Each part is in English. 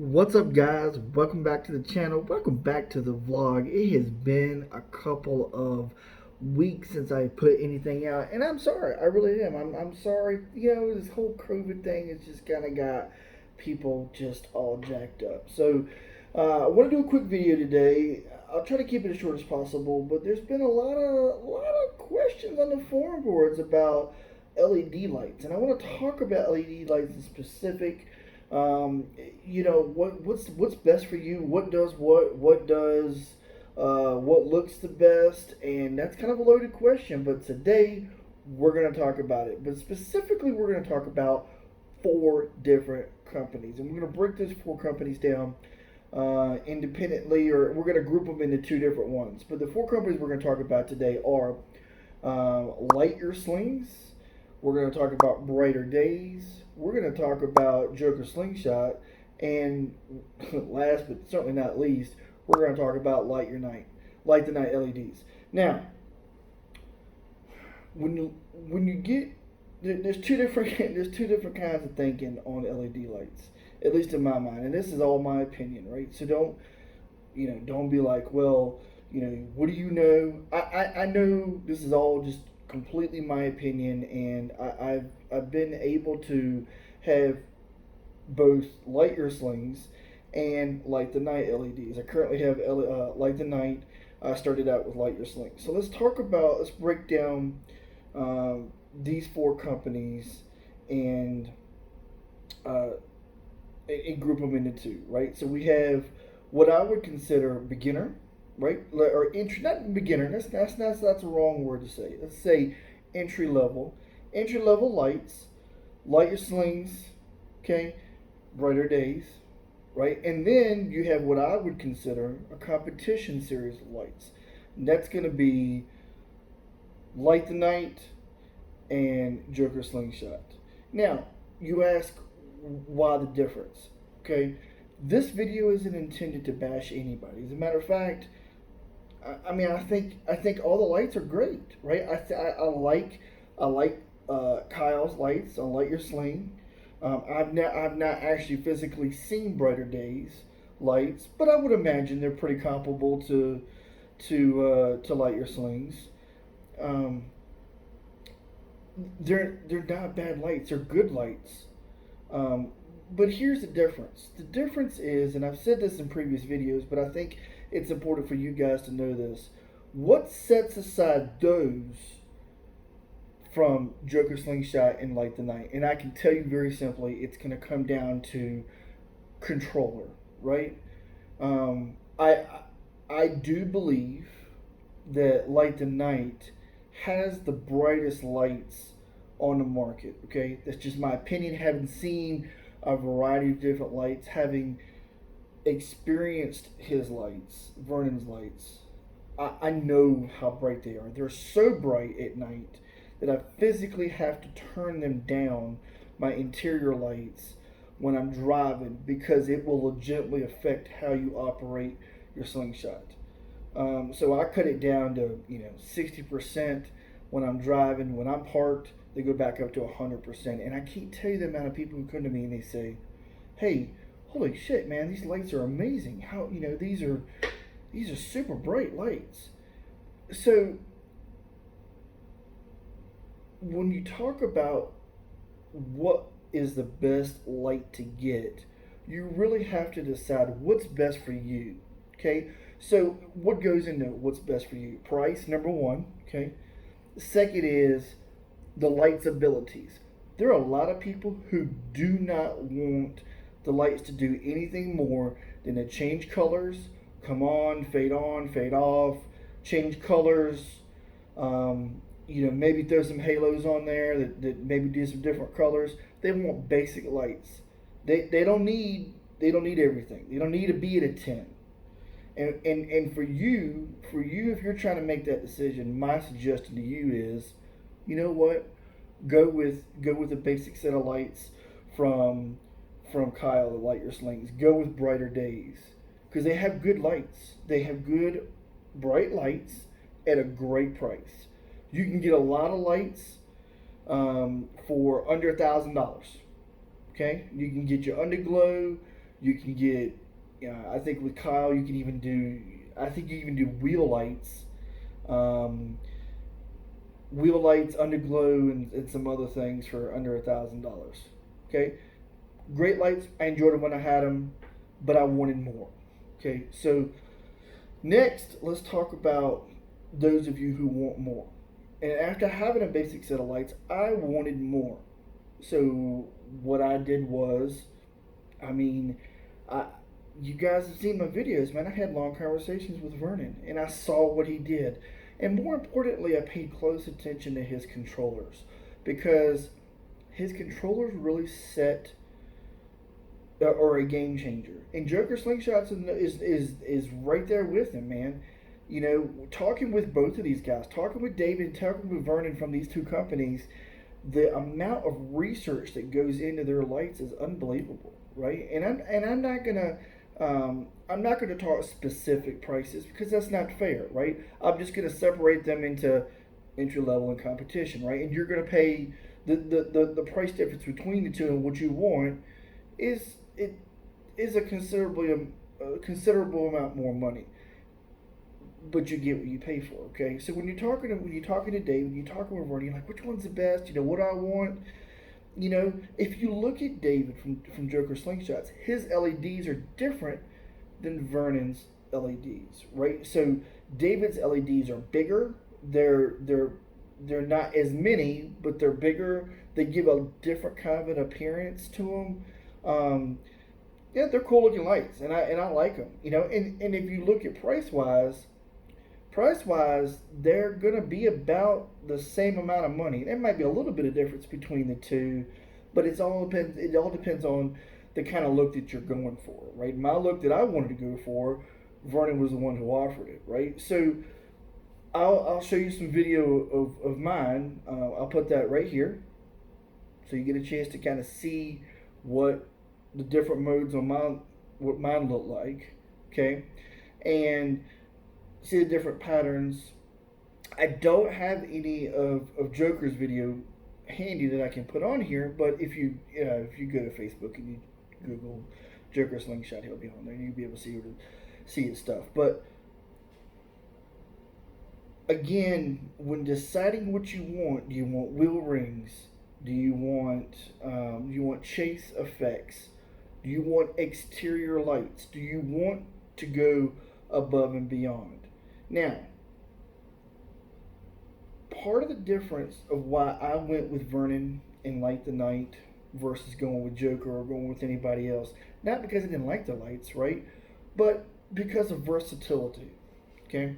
What's up, guys? Welcome back to the channel. Welcome back to the vlog. It has been a couple of weeks since I put anything out, and I'm sorry. I really am. I'm sorry. This whole COVID thing has just kind of got people just all jacked up. So, I want to do a quick video today. I'll try to keep it as short as possible, but there's been a lot of questions on the forum boards about LED lights, and I want to talk about LED lights in specific. What's best for you? What does what looks the best? And that's kind of a loaded question, but today we're going to talk about it. But specifically, we're going to talk about four different companies, and we're going to break those four companies down independently, or we're going to group them into two different ones. But the four companies we're going to talk about today are Light Your Slings. We're going to talk about Brighter Days. We're going to talk about Joker SlingShot. And last but certainly not least, we're going to talk about Light the Night LEDs. Now, when you get there's two different kinds of thinking on LED lights, at least in my mind, and this is all my opinion, right? So don't be like, well, what do you know? I know this is all just completely my opinion, and I've been able to have both Light Your Slings and Light the Night LEDs. I currently have Light the Night. I started out with Light Your Slings. So let's break down these four companies and group them into two, right? So we have what I would consider beginner, right? Or entry, not beginner. That's a wrong word to say. Let's say entry level lights, Light Your Slings, okay, Brighter Days, right? And then you have what I would consider a competition series of lights. And that's going to be Light the Night and Joker SlingShot. Now, you ask why the difference, okay? This video isn't intended to bash anybody. As a matter of fact, I think all the lights are great, right? I like Kyle's lights on Light Your Sling. I've not actually physically seen Brighter Days lights, but I would imagine they're pretty comparable to Light Your Slings. They're not bad lights. They're good lights. But here's the difference. The difference is, and I've said this in previous videos, but I think it's important for you guys to know this. What sets aside those from Joker SlingShot and Light the Night? And I can tell you very simply, it's going to come down to controller, right? I do believe that Light the Night has the brightest lights on the market. Okay, that's just my opinion. Having seen a variety of different lights, having experienced his lights, Vernon's lights, I know how bright they are. They're so bright at night that I physically have to turn them down, my interior lights, when I'm driving, because it will legitimately affect how you operate your slingshot. So I cut it down to 60% when I'm driving. When I'm parked, they go back up to 100%. And I can't tell you the amount of people who come to me and they say, "Hey, holy shit, man, these lights are amazing. How these are super bright lights." So when you talk about what is the best light to get, you really have to decide what's best for you. Okay, so what goes into what's best for you? Price, number one. Okay, second is the light's abilities. There are a lot of people who do not want the lights to do anything more than to change colors, come on, fade off, change colors. Maybe throw some halos on there that maybe do some different colors. They want basic lights. They don't need everything. They don't need to be at a 10. And for you, if you're trying to make that decision, my suggestion to you is, you know what? Go with a basic set of lights from Kyle, the Light Your Slings. Go with Brighter Days, because they have good lights. They have good bright lights at a great price. You can get a lot of lights for under $1,000. Okay, you can get your underglow, You can get, I think with Kyle, you can even do. I think you even do um, wheel lights, underglow, and some other things for under $1,000. Okay, great lights. I enjoyed them when I had them, but I wanted more. Okay, so next, let's talk about those of you who want more. And after having a basic set of lights, I wanted more. So what I did was, I mean, I you guys have seen my videos, man. I had long conversations with Vernon, and I saw what he did, and more importantly, I paid close attention to his controllers because his controllers really set or a game changer. And Joker Slingshots is right there with him, man. You know, talking with both of these guys, talking with David, talking with Vernon from these two companies, the amount of research that goes into their lights is unbelievable, right? I'm not gonna talk specific prices because that's not fair, right? I'm just gonna separate them into entry level and competition, right? And you're gonna pay the price difference between the two and what you want is it is a considerable amount more money, but you get what you pay for. Okay, so when you're talking to Dave, when you're talking with Vernon, you're like, which one's the best? You know what I want. You know, if you look at David from Joker Slingshots, his LEDs are different than Vernon's LEDs, right? So David's LEDs are bigger. They're not as many, but they're bigger. They give a different kind of an appearance to them. Yeah, they're cool looking lights, and I like them. You know, and if you look at price wise, they're gonna be about the same amount of money. There might be a little bit of difference between the two, but it all depends on the kind of look that you're going for, right? My look that I wanted to go for, Vernon was the one who offered it, right? So I'll show you some video of mine. I'll put that right here, so you get a chance to kind of see what the different modes on mine, what mine look like, okay, and see the different patterns. I don't have any of Joker's video handy that I can put on here, but if you go to Facebook and you Google Joker Slingshot, he'll be on there. You'll be able to see his stuff. But again, when deciding what you want, do you want wheel rings? Do you want chase effects? Do you want exterior lights? Do you want to go above and beyond? Now, part of the difference of why I went with Vernon and Light the Night versus going with Joker or going with anybody else, not because I didn't like the lights, right? But because of versatility. Okay?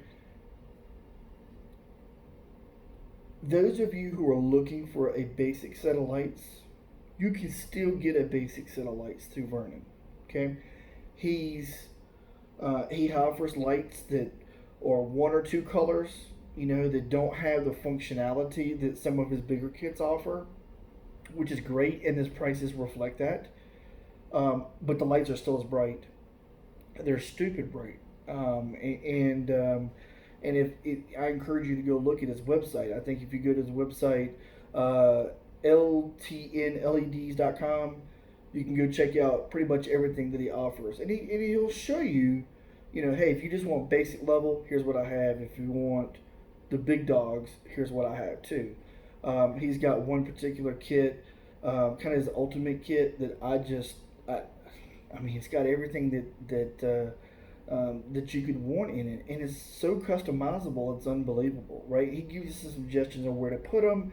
Those of you who are looking for a basic set of lights, you can still get a basic set of lights through Vernon. Okay? He offers lights that are one or two colors, you know, that don't have the functionality that some of his bigger kits offer, which is great, and his prices reflect that. But the lights are still as bright. They're stupid bright. And I encourage you to go look at his website. I think if you go to his website, ltnleds.com, you can go check out pretty much everything that he offers, and he'll show you, you know, hey, if you just want basic level, here's what I have. If you want the big dogs, here's what I have too. He's got one particular kit, kind of his ultimate kit that I mean, it's got everything that you could want in it, and it's so customizable. It's unbelievable, right? He gives you some suggestions on where to put them.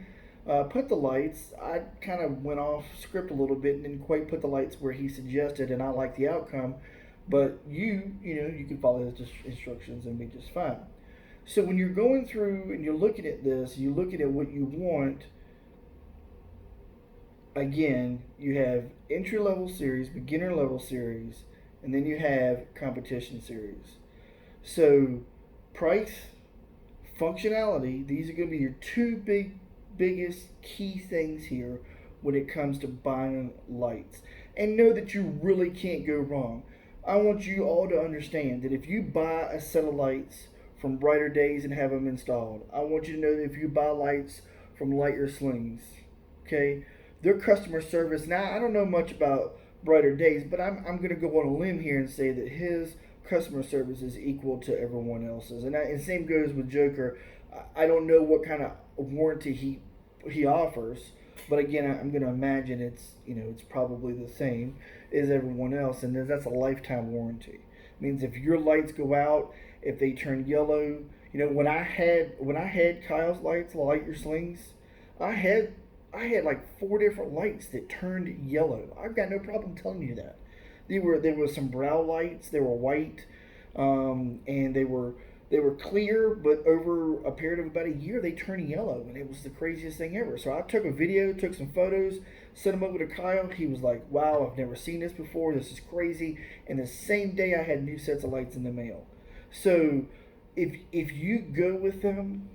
Put the lights. I kind of went off script a little bit and didn't quite put the lights where he suggested, and I like the outcome. But you know, you can follow his instructions and be just fine. So when you're going through and you're looking at this, you're looking at what you want. Again, you have entry level series, beginner level series, and then you have competition series. So price, functionality, these are going to be your two biggest key things here when it comes to buying lights. And know that you really can't go wrong. I want you all to understand that if you buy a set of lights from Brighter Days and have them installed, I want you to know that if you buy lights from Light Your Slings, okay, their customer service. Now, I don't know much about Brighter Days, but I'm going to go on a limb here and say that his customer service is equal to everyone else's, and same goes with Joker. I don't know what kind of warranty he offers, but again, I'm going to imagine it's probably the same as everyone else, and that's a lifetime warranty. It means if your lights go out, if they turn yellow, when I had Kyle's lights, light your slings, I had I had like four different lights that turned yellow. I've got no problem telling you that. There were some brow lights. They were white, and they were clear. But over a period of about a year, they turned yellow, and it was the craziest thing ever. So I took a video, took some photos, sent them over to Kyle. He was like, "Wow, I've never seen this before. This is crazy." And the same day, I had new sets of lights in the mail. So if you go with them,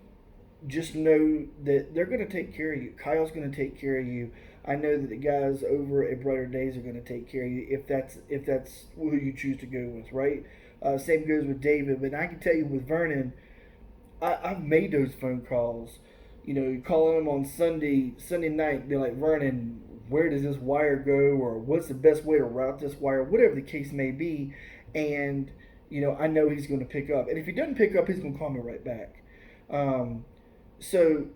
just know that they're going to take care of you. Kyle's going to take care of you. I know that the guys over at Brighter Days are going to take care of you if that's who you choose to go with, right? Same goes with David, but I can tell you with Vernon, I've made those phone calls. Calling them on Sunday night, be like, Vernon, where does this wire go, or what's the best way to route this wire, whatever the case may be, and I know he's going to pick up, and if he doesn't pick up, he's going to call me right back. Um, so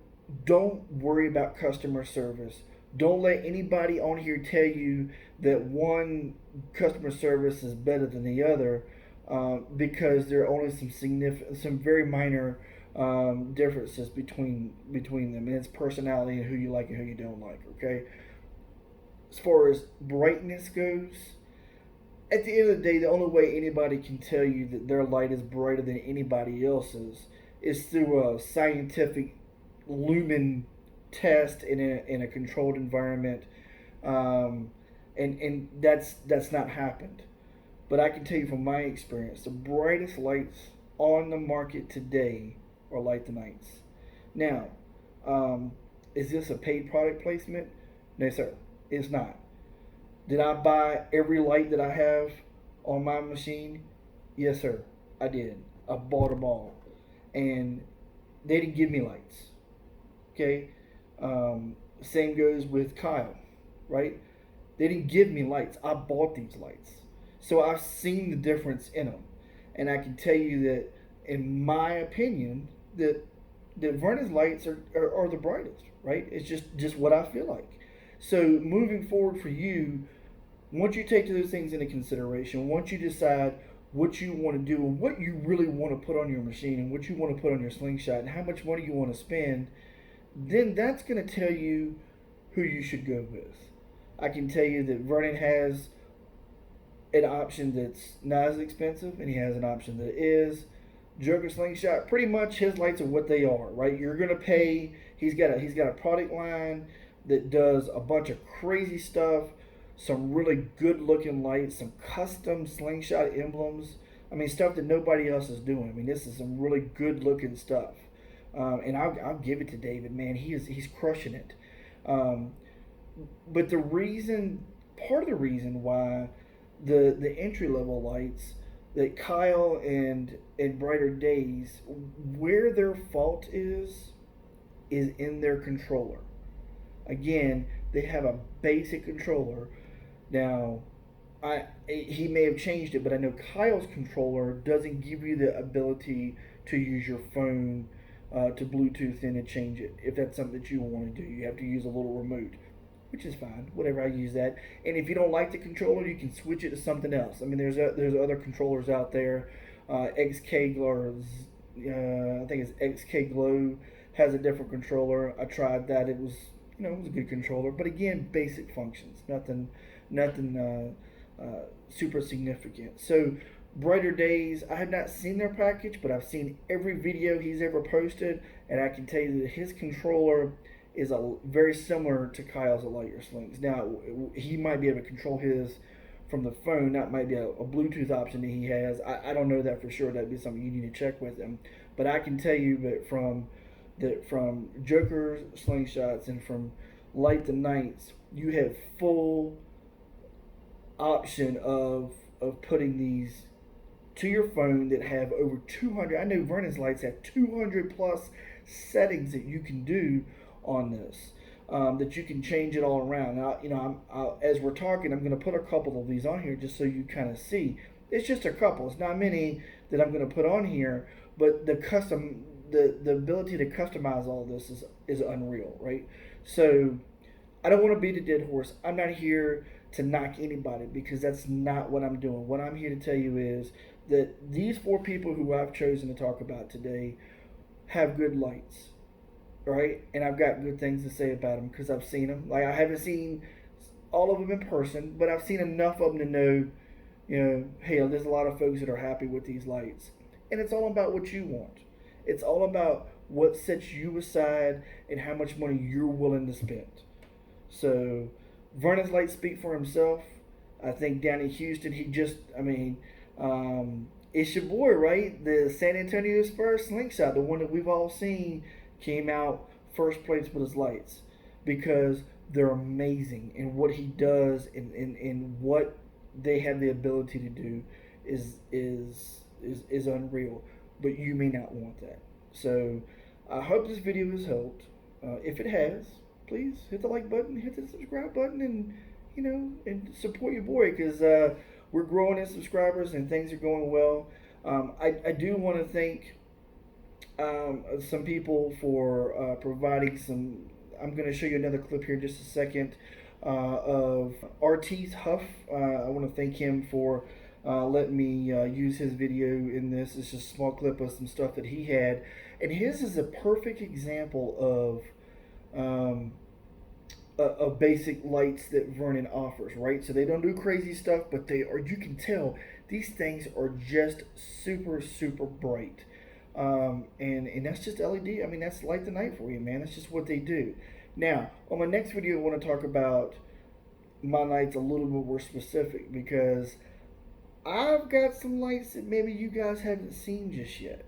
don't worry about customer service. Don't let anybody on here tell you that one customer service is better than the other, because there are only some very minor differences between them, and it's personality and who you like and who you don't like. Okay. As far as brightness goes, at the end of the day, the only way anybody can tell you that their light is brighter than anybody else's is through a scientific lumen test in a controlled environment, and that's not happened. But I can tell you from my experience, the brightest lights on the market today are Light the Nights. Now, is this a paid product placement? No, sir, it's not. Did I buy every light that I have on my machine? Yes, sir, I did. I bought them all, and they didn't give me lights. Okay. Same goes with Kyle, right? They didn't give me lights. I bought these lights, so I've seen the difference in them, and I can tell you that, in my opinion, that Vernon's lights are the brightest. Right? It's just what I feel like. So moving forward for you, once you take those things into consideration, once you decide what you want to do and what you really want to put on your machine and what you want to put on your slingshot and how much money you want to spend, then that's going to tell you who you should go with. I can tell you that Vernon has an option that's not as expensive, and he has an option that is. Joker Slingshot, pretty much his lights are what they are, right? You're gonna pay. He's got a product line that does a bunch of crazy stuff, some really good looking lights, some custom slingshot emblems. I mean, stuff that nobody else is doing. I mean, this is some really good looking stuff. And I'll give it to David, man. He's crushing it. Um, but part of the reason why the entry level lights that Kyle and Brighter Days, where their fault is in their controller. Again, they have a basic controller. Now, he may have changed it, but I know Kyle's controller doesn't give you the ability to use your phone to Bluetooth in and change it. If that's something that you want to do, you have to use a little remote, which is fine. Whatever, I use that. And if you don't like the controller, you can switch it to something else. I mean, there's other controllers out there. XK Glow, I think it's XK Glow, has a different controller. I tried that. It was a good controller, but again, basic functions, nothing super significant. So, Brighter Days, I have not seen their package, but I've seen every video he's ever posted, and I can tell you that his controller is very similar to Kyle's at Light Your Slings. Now, he might be able to control his from the phone. That might be a Bluetooth option that he has. I don't know that for sure. That'd be something you need to check with him. But I can tell you that from Joker Slingshots and from Light the Nights, you have full option of putting these to your phone that have over 200. I know Vernon's lights have 200 plus settings that you can do on this. that you can change it all around. Now, as we're talking, I'm going to put a couple of these on here just so you kind of see. It's just a couple. It's not many that I'm going to put on here, but the ability to customize all this is unreal, right? So I don't want to beat a dead horse. I'm not here to knock anybody because that's not what I'm doing. What I'm here to tell you is that these four people who I've chosen to talk about today have good lights, right? And I've got good things to say about them because I've seen them. Like I haven't seen all of them in person, but I've seen enough of them to know, hey, there's a lot of folks that are happy with these lights, and it's all about what you want. It's all about what sets you aside and how much money you're willing to spend. So Vernon's lights speak for himself. I think down in Houston, it's your boy, right? The San Antonio Spurs SlingShot, the one that we've all seen, came out first place with his lights because they're amazing. And what he does and what they have the ability to do is unreal. But you may not want that. So I hope this video has helped. If it has, please hit the like button, hit the subscribe button, and support your boy because we're growing in subscribers and things are going well. I do want to thank some people for providing some. I'm going to show you another clip here in just a second of RT's Huff. I want to thank him for letting me use his video in this. It's just a small clip of some stuff that he had. And his is a perfect example of basic lights that Vernon offers, right? So they don't do crazy stuff, but they are. You can tell these things are just super, super bright. And that's just LED. I mean, that's light the night for you, man. That's just what they do. Now, on my next video, I want to talk about my lights a little bit more specific because I've got some lights that maybe you guys haven't seen just yet.